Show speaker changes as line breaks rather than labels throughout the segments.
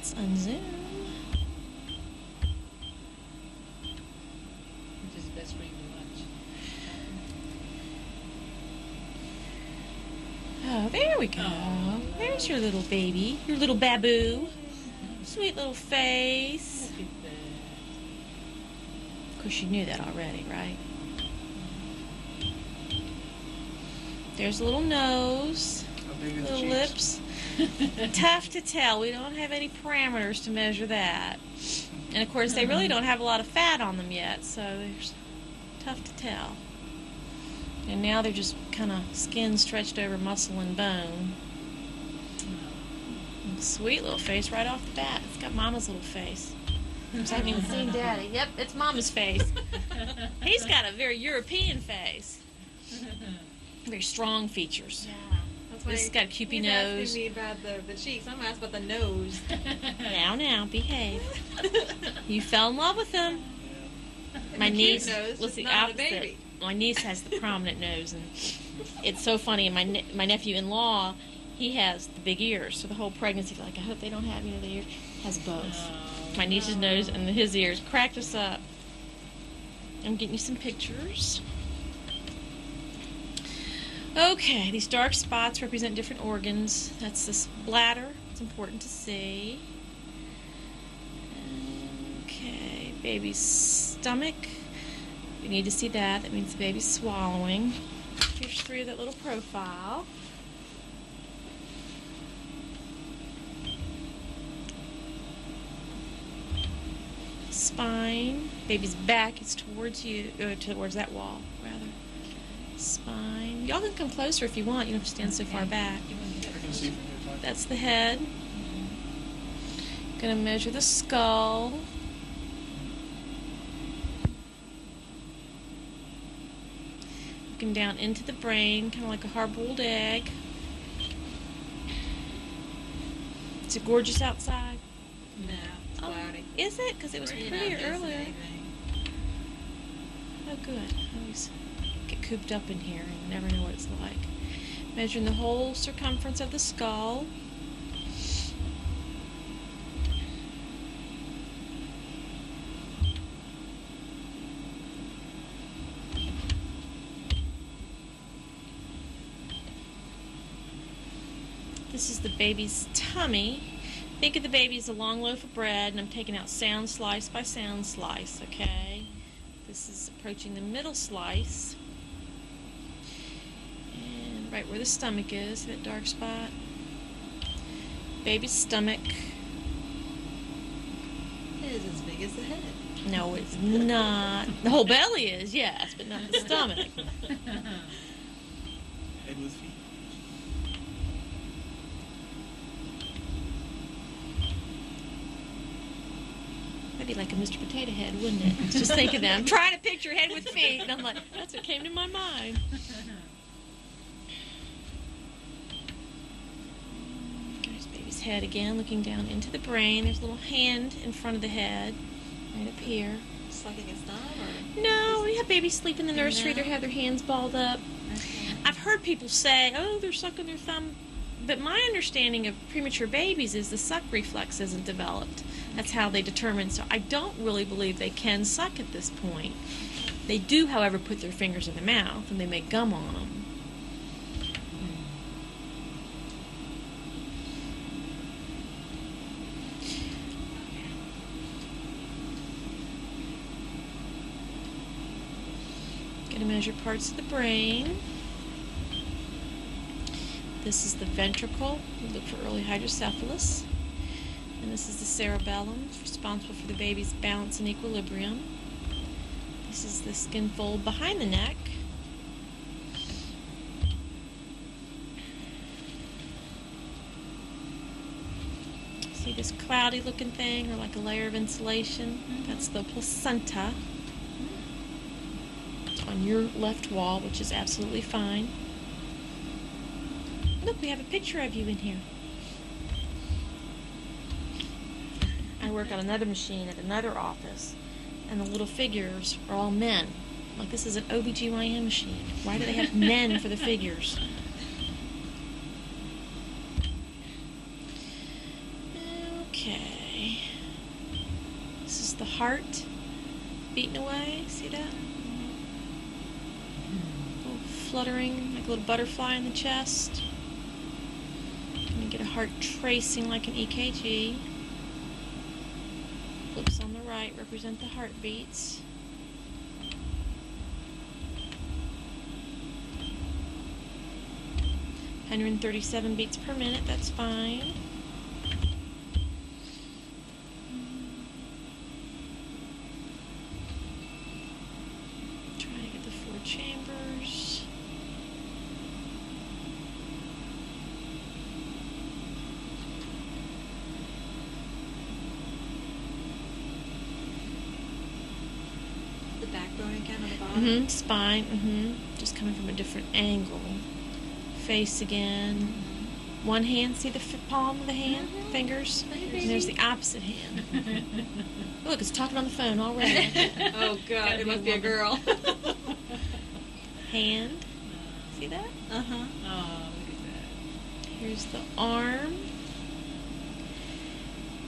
Let's unzoom.
Which is the best for you to watch?
Oh, there we go.
Oh,
There's your little baby, your little baboo. Sweet little face.
Look at that.
Of course, you knew that already, right? There's a little nose,
How big are the
little
cheeks?
lips. Tough to tell. We don't have any parameters to measure that. And of course, they really don't have a lot of fat on them yet, so they're tough to tell. And now they're just kind of skin stretched over muscle and bone. Sweet little face right off the bat. It's got Mama's little face. I haven't even seen Daddy. Yep, it's Mama's face. He's got a very European face. Very strong features.
Yeah. That's why
This has got a cupid
he's
nose.
asking me about the cheeks. I'm asked about the nose.
Now, behave. You fell in love with him. My
The cute
niece,
nose,
what's
just
the
not the
opposite?
baby.
My niece has the prominent nose, and it's so funny. And my nephew-in-law, he has the big ears. So the whole pregnancy, like, I hope they don't have the ears. Has both. My niece's nose and his ears cracked us up. I'm getting you some pictures. Okay, these dark spots represent different organs. That's this bladder. It's important to see. Okay, baby's stomach. We need to see that. That means the baby's swallowing. Here's 3 of that little profile. Spine. Baby's back is towards you, towards that wall, rather. Spine. Y'all can come closer if you want. You don't have to stand so far back.
I can see from your time.
That's the head. Gonna measure the skull. Looking down into the brain, kind of like a hard-boiled egg. Is it gorgeous outside?
No, it's cloudy.
Is it? Because it was
We're not
prettier
missing
earlier.
anything.
Oh, good. I always get cooped up in here and never know what it's like. Measuring the whole circumference of the skull. This is the baby's tummy. Think of the baby as a long loaf of bread, and I'm taking out sound slice by sound slice, okay? This is approaching the middle slice. And right where the stomach is, that dark spot. Baby's stomach.
It is as big as the head.
No, it's not. The whole belly is, yes, but not the stomach.
Head with feet.
That'd be like a Mr. Potato Head, wouldn't it? Just think of that. I'm trying to picture head with feet, and I'm like, that's what came to my mind. There's baby's head again, looking down into the brain. There's a little hand in front of the head, right up here.
Sucking its thumb, or?
No, we have babies sleep in the nursery.
No.
They have their hands balled up.
Okay.
I've heard people say, oh, they're sucking their thumb. But my understanding of premature babies is the suck reflex isn't developed. That's how they determine. So I don't really believe they can suck at this point. They do, however, put their fingers in their mouth, and they make gum on them. Going to measure parts of the brain. This is the ventricle. We look for early hydrocephalus. And this is the cerebellum. It's responsible for the baby's balance and equilibrium. This is the skin fold behind the neck. See this cloudy looking thing, or like a layer of insulation? That's the placenta. It's on your left wall, which is absolutely fine. Look, we have a picture of you in here. I work on another machine at another office, and the little figures are all men. Like, this is an OBGYN machine. Why do they have men for the figures? Okay. Okay. This is the heart beating away. See that? A little fluttering, like a little butterfly in the chest. Gonna get a heart tracing like an EKG. Flips on the right represent the heartbeats. (137 beats per minute). That's fine. Trying to get the 4 chambers.
The backbone again on the bottom.
Spine. Just coming from a different angle. Face again. One hand, see the palm of the hand, fingers? And there's the opposite hand. Look, it's talking on the phone already.
Oh God, it must be a girl.
Hand. See that?
Oh, look at that.
Here's the arm.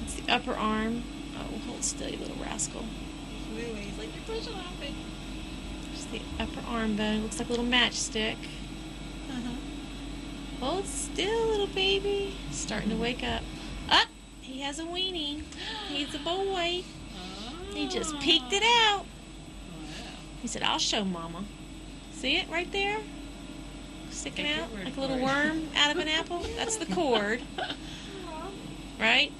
It's the upper arm. Oh, hold still, you little rascal.
He's moving. He's like, you're pushing off it.
There's the upper arm bone. Looks like a little matchstick. Hold still, little baby. Starting to wake up. Up! He has a weenie. He's a boy. He just peeked it out.
Wow.
He said, I'll show Mama. See it right there? Sticking
Take your
out
word
like a
for
little
it.
worm out of an apple. That's the cord. Right?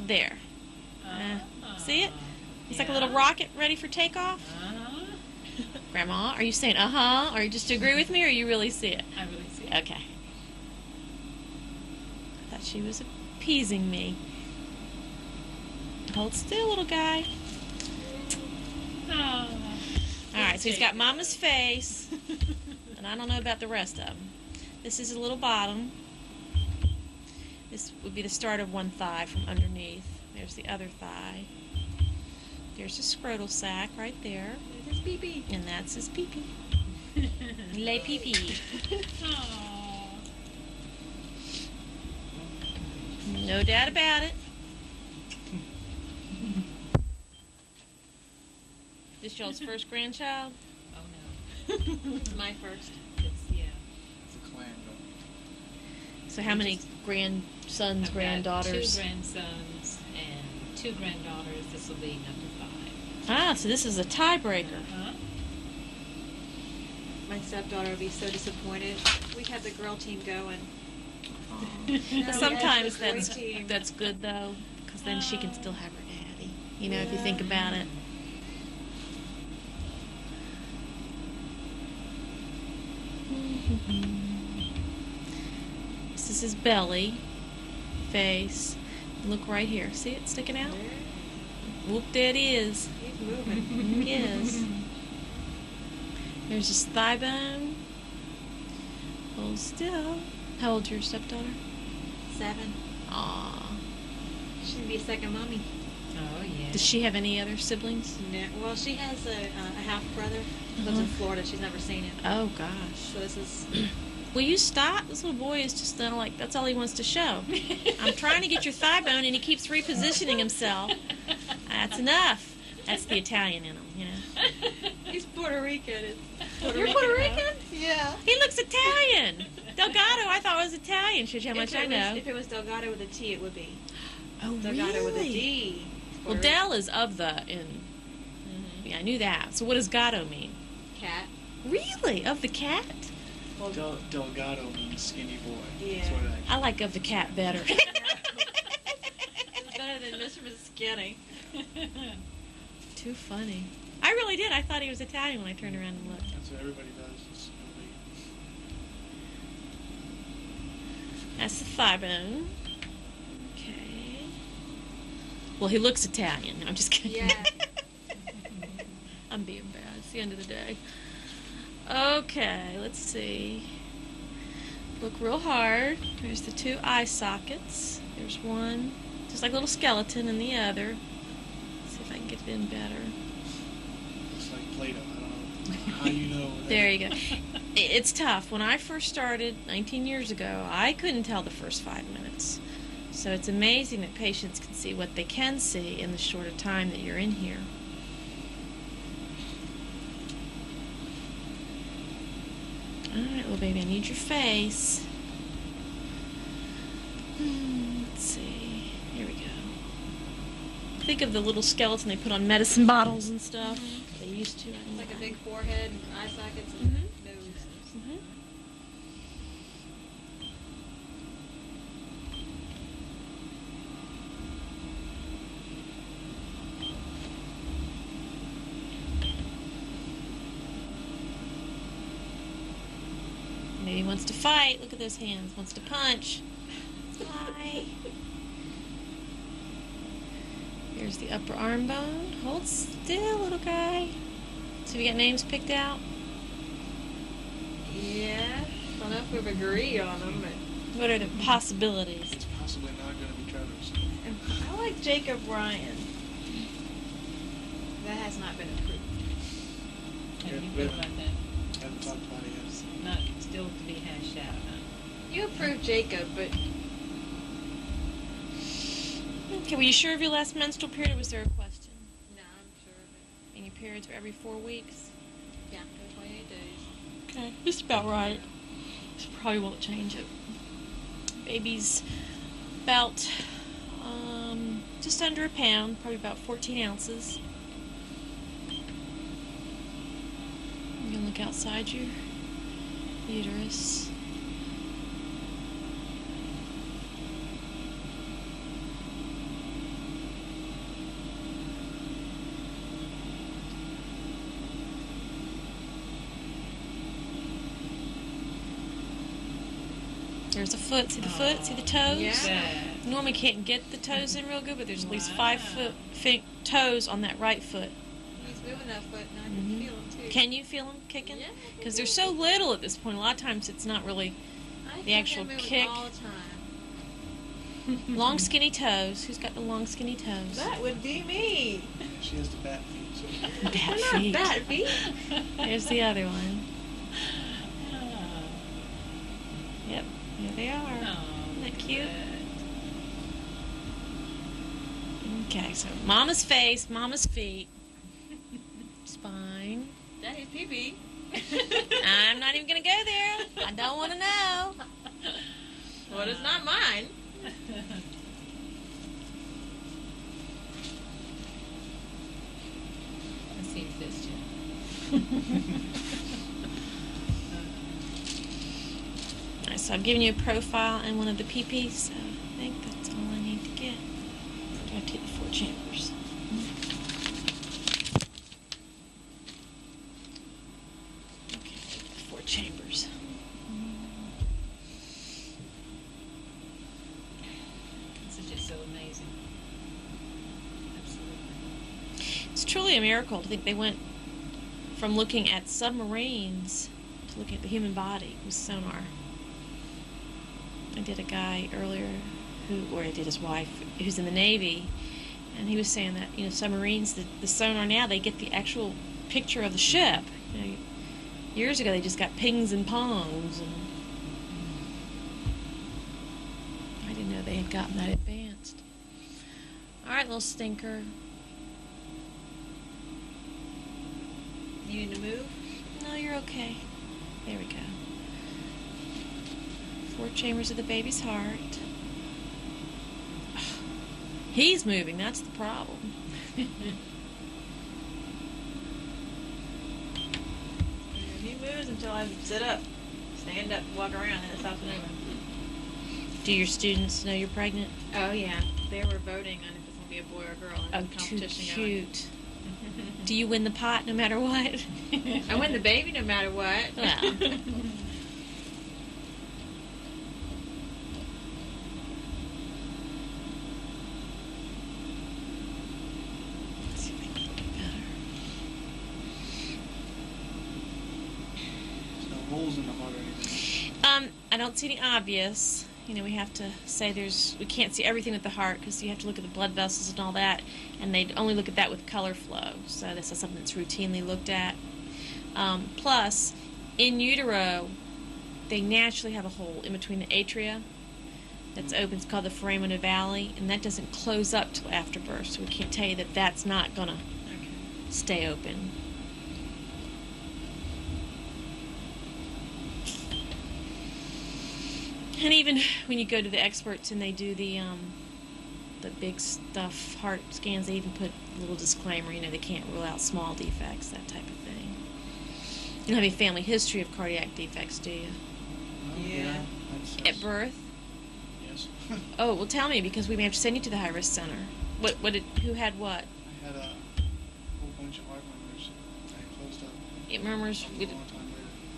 There. See it? It's like a little rocket ready for takeoff. Grandma, are you saying uh-huh? Or you just agree with me, or you really see it?
I really see it.
Okay. I thought she was appeasing me. Hold still, little guy.
Oh.
Alright, so he's got Mama's face. And I don't know about the rest of them. This is a little bottom. This would be the start of one thigh from underneath. There's the other thigh. There's the scrotal sac right there.
There's his pee-pee.
And that's his pee-pee. Lay pee-pee.
Aw.
No doubt about it. This y'all's first grandchild?
Oh no.
It's my first.
Yeah.
It's a clan going.
So how many grandsons,
I've
granddaughters?
got 2 grandsons and 2 granddaughters. This will be number 5.
Ah, so this is a tiebreaker.
Uh-huh.
My stepdaughter would be so disappointed. We had the girl team going.
But sometimes
the boy team.
that's good though, because then she can still have her daddy. You know, if you think about it. This is his belly, face. Look right here. See it sticking out? Whoop, there it is.
He's moving.
He is. There's his thigh bone. Hold still. How old's your stepdaughter?
7.
Aw.
She'd be a second mommy.
Oh yeah.
Does she have any other siblings?
No, well, she has a half brother. Lives in Florida. She's never seen him.
Oh gosh.
So this is.
Will you stop? This little boy is just like, that's all he wants to show. I'm trying to get your thigh bone and he keeps repositioning himself. That's enough. That's the Italian in him, you know.
He's Puerto Rican.
You're Puerto Rican?
Yeah.
He looks Italian. Delgado, I thought was Italian. Shows you how much I know.
If it was Delgado with a T, it would be.
Oh,
Delgado with a
really?
D.
Well, Del is of the in. Yeah, I knew that. So what does Gatto mean?
Cat.
Really? Of the cat?
Well,
Delgado means skinny boy.
Yeah.
That's what it
I like of the cat better.
it's better than Mr. Mrs. Skinny.
Too funny. I really did. I thought he was Italian when I turned around and looked.
That's what everybody does. It's nobody.
That's the thigh bone. Okay. Well, he looks Italian. I'm just kidding.
Yeah.
I'm being bad. It's the end of the day. Okay, let's see. Look real hard. There's the 2 eye sockets. There's one, just like a little skeleton, and the other. Let's see if I can get it in better.
It's like Play-Doh. I don't know how you know. That.
There you go. It's tough. When I first started 19 years ago, I couldn't tell the first 5 minutes. So it's amazing that patients can see what they can see in the shorter time that you're in here. Alright, little baby, I need your face. Let's see. Here we go. Think of the little skeleton they put on medicine bottles and stuff. They used to. I don't
It's like
know.
a big forehead, and eye sockets, and
Mhm.
nose.
Mhm. Maybe he wants to fight. Look at those hands. Wants to punch. Hi. Here's the upper arm bone. Hold still, little guy. So we got names picked out?
Yeah. I don't know if we've agreed on them, but
What are the possibilities?
It's possibly not going to be Trevor's.
I like Jacob Ryan. That has not been approved.
How do you
Yeah,
feel
yeah.
about that?
Haven't talked about it yet.
Not still to be hashed out, huh?
You approved Jacob, but
Okay, were you sure of your last menstrual period, or was there a question?
no, I'm sure of it.
And your periods were every 4 weeks?
Yeah, 28 days.
Okay, just about right. This probably won't change it. Baby's about just under a pound, probably about 14 ounces. You can look outside your uterus. There's a foot. See the foot? See the toes?
Yeah.
Normally can't get the toes in real good, but there's at least
Wow.
5 toes on that right foot.
He's moving that foot, and I can
Mhm.
feel him too.
Can you feel them kicking?
Yeah, I can
Because they're
feel
so little at this point. A lot of times it's not really
I
the
feel
actual
him moving
kick.
all the time.
long, skinny toes. Who's got the long, skinny toes?
That would be me.
Yeah, she has the bat feet. So.
Bat
They're not
feet.
bad feet.
There's the other one.
Oh.
Yep, there they are.
Oh,
Isn't that cute?
good.
Okay, so mama's face, mama's feet, spine.
Daddy's pee-pee.
I'm not even going to go there. I don't want to know.
Well, it's not mine.
Let's see if this Jim.
All right, so I've given you a profile and one of the PPs, so I think that's all I need to get. Do I have to get the 4 chambers? Okay, 4 chambers.
This is just so amazing. Absolutely.
It's truly a miracle to think they went from looking at submarines to looking at the human body with sonar. I did a guy earlier or I did his wife, who's in the Navy, and he was saying that, submarines, the sonar now, they get the actual picture of the ship. Years ago they just got pings and pongs, and I didn't know they had gotten that advanced. All right, little stinker.
You need to move?
No, you're okay. There we go. 4 chambers of the baby's heart. He's moving, that's the problem.
He moves until I sit up, stand up, walk around, and it stops moving.
Do your students know you're pregnant?
Oh, yeah. They were voting on if it's going to be a boy or a girl.
Oh,
There's a
too
competition going.
cute. Do you win the pot no matter what?
I win the baby no matter what.
Well. Let's see if I can look it better.
There's no holes in the heart or anything.
I don't see any obvious. We have to say we can't see everything with the heart because you have to look at the blood vessels and all that, and they only look at that with color flow. So this is something that's routinely looked at. Plus, in utero, they naturally have a hole in between the atria. that's open. It's called the foramen ovale, and that doesn't close up till after birth, so we can't tell you that that's not going to stay open. And even when you go to the experts and they do the big stuff, heart scans, they even put a little disclaimer, they can't rule out small defects, that type of thing. You don't have any family history of cardiac defects, do you?
Yeah.
At birth?
Yes.
Oh, well, tell me, because we may have to send you to the high-risk center. Who had what?
I had a whole bunch of heart murmurs that closed up.
It murmurs.
A long time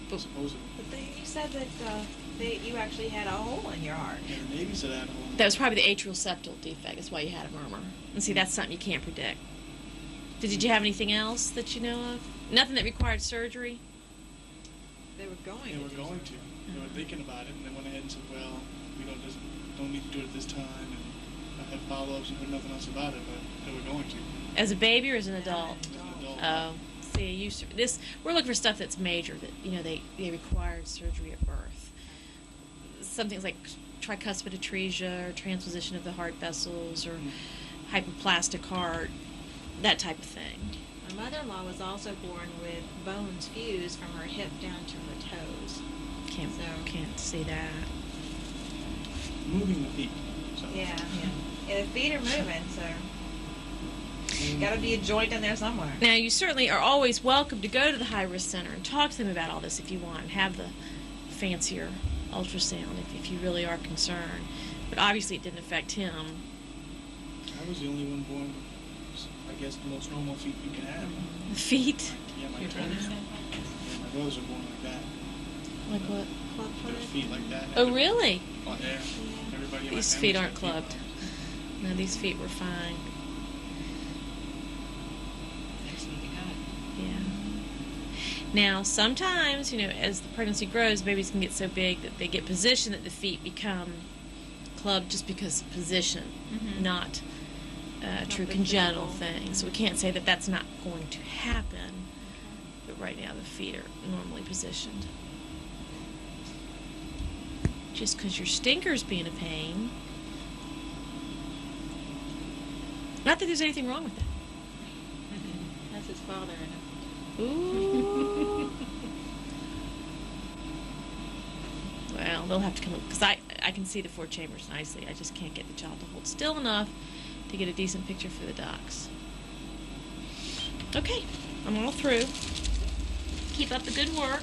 later, supposedly.
But then you said that you actually had a hole in your heart.
Yeah, the Navy said I had a whole.
That was probably the atrial septal defect. That's why you had a murmur. And see, that's something you can't predict. Did you have anything else that you know of? Nothing that required surgery?
They were going
They were going to. They were thinking about it, and they went ahead and said, well, we don't need to do it at this time. And I had follow-ups and heard nothing else about it, but they were going to.
As a baby or as an adult?
As an adult.
Oh, see, we're looking for stuff that's major, that, they required surgery at birth. Some things like tricuspid atresia or transposition of the heart vessels or hypoplastic heart, that type of thing.
My mother-in-law was also born with bones fused from her hip down to her toes.
Can't see that.
Moving the feet. So.
Yeah. The feet are moving, so got to be a joint in there somewhere.
Now, you certainly are always welcome to go to the high-risk center and talk to them about all this if you want, and have the fancier ultrasound if you really are concerned. But obviously it didn't affect him.
I was the only one born with, I guess, the most normal feet you can have.
The feet?
Yeah, my
Your
brothers.
brothers had
Yeah, my brothers are born like that.
Like what?
Their feet like that.
Oh, really?
Oh, yeah. Everybody in my
These
family
feet
had
aren't clubbed. No, these feet were fine.
actually the God.
Yeah. Now, sometimes, as the pregnancy grows, babies can get so big that they get positioned that the feet become clubbed just because of position, not a true
the
congenital
physical.
thing. So we can't say that that's not going to happen. But right now, the feet are normally positioned. Just because your stinker's being a pain. Not that there's anything wrong with that.
That's his father.
Ooh. Well, they'll have to come up, because I can see the 4 chambers nicely. I just can't get the child to hold still enough to get a decent picture for the docs. Okay, I'm all through. Keep up the good work.